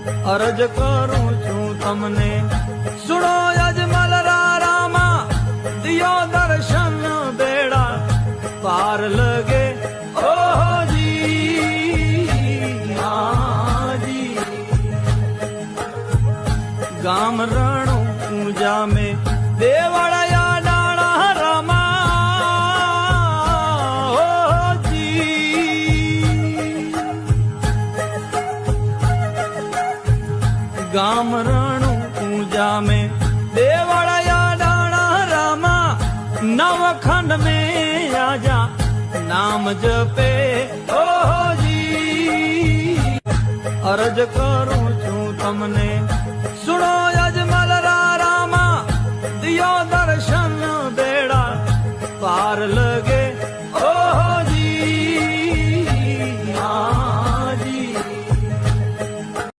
અરજ કરું છું તમને સુણો અજમલ રામા દિયો દર્શન બેડા પાર લગે ઓહો જી હાજી ગામ રણુ પૂજા में દેવળયા ડાણા રામા ઓહો જી ગામ રણુ पूजा में देवड़या डाणा रामा नवखंड में आजा नाम जपे ओहो जी अरज करूं छूं तमने सुनो अजमल रामा दियो दर्शन बेड़ा पार लगे